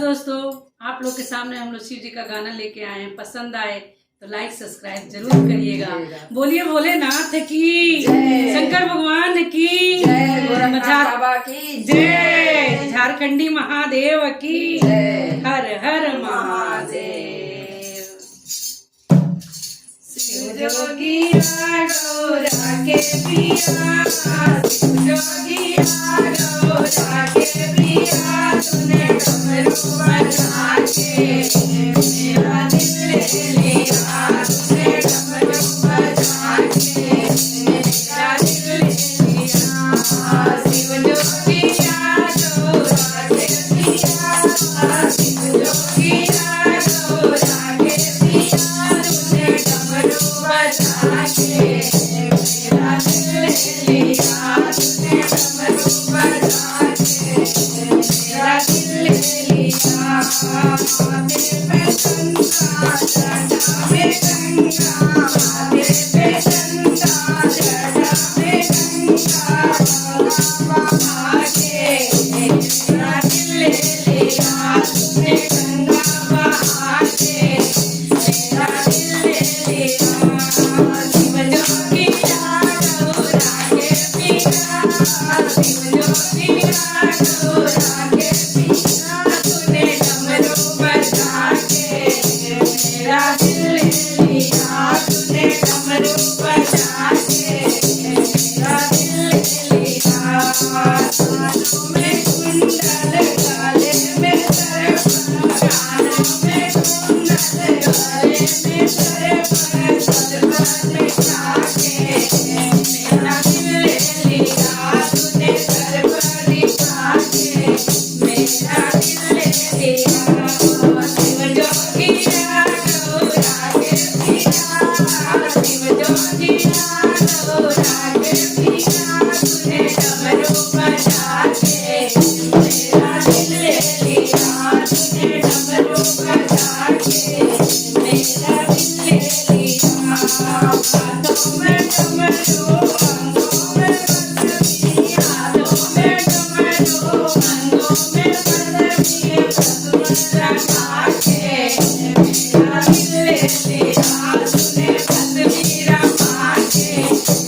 दोस्तों, आप लोग के सामने हम लोग शिव जी का गाना लेके आए हैं। पसंद आए तो लाइक सब्सक्राइब जरूर करिएगा। बोलिए भोलेनाथ की, शंकर भगवान की, जय, झारखंडी महादेव की, हर हर महादेव। शिव जोगिया गौरा के पिया, शिव जोगिया गौरा के पिया, तूने डमरू बजा के मेरा दिल ले लिया, तूने डमरू बजा के मेरा दिल ले लिया। शिव जोगिया गौरा के पिया, शिव जोगिया गौरा के पिया, तूने डमरू बजा के मेरा दिल ले लिया, तूने डमरू बजा के मेरा दिल ले लिया। माथे पे चंदा जटा में गंगा, माथे पे चंदा जटा में गंगा, बहा के मेरा दिल ले लिया, तूने गंगा बहा के मेरा दिल ले लिया। शिव जोगिया गौरा के पिया, शिव जोगिया गौरा के पिया, तूने डमरू बजा के मेरा दिल ले लिया, तूने डमरू बजा के मेरा दिल ले लिया। कानों में कुंडल, गले में सरपन, कानों में कुंडल, गले में सरपन, सरपन जाके मेरा दिल ले लिया, तूने सरपन जाके मेरा दिल ले लिया। शिव जोगिया गौरा के पिया, शिव जोगिया गौरा के पिया, तूने डमरू बजा के मेरा दिल ले लिया, तूने डमरू बजा के मेरा दिल ले लिया। हाथों में डमरू, अंगों में बंसुरी, हाथों में डमरू, अंगों में बंसुरी, भस्म लगा के मेरा दिल ले लिया, तूने भस्मी रमा के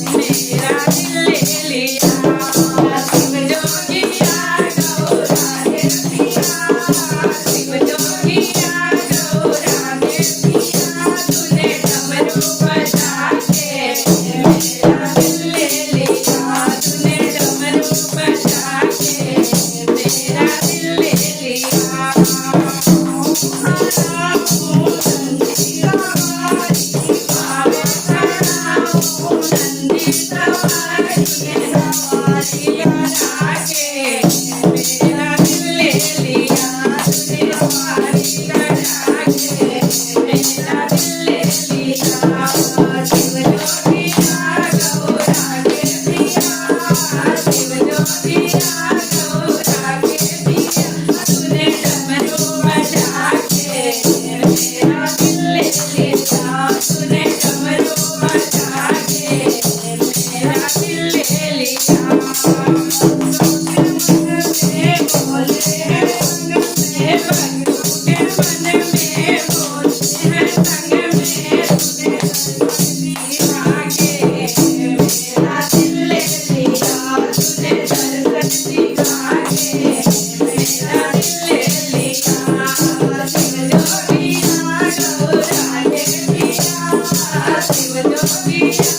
मेरा दिल ले लिया। शिव जोगिया गौरा के पिया, शिव जोगिया गौरा के पिया, तूने डमरू बजा के मेरा दिल ले लिया, तूने डमरू बजा के मेरा दिल ले लिया। नंदी सवारी सवारी लगा के मेरा दिल ले लिया, तूने सवारी लगा के मेरा दिल ले लिया। शिव जोगिया गौरा के पिया, शिव जोगिया गौरा के पिया, तूने डमरू बजा के मेरा दिल ले लिया, तूने डमरू बजा के मेरा दिल ले लिया। बोले हैं संग में बंधु के मन में, बोले हैं संग में तूने दर्शन दिखा के मेरा दिल ले लिया, तूने दर्शन दिखा के मेरा दिल ले लिया। शिव जोगिया गौरा के पिया, शिव जोगिया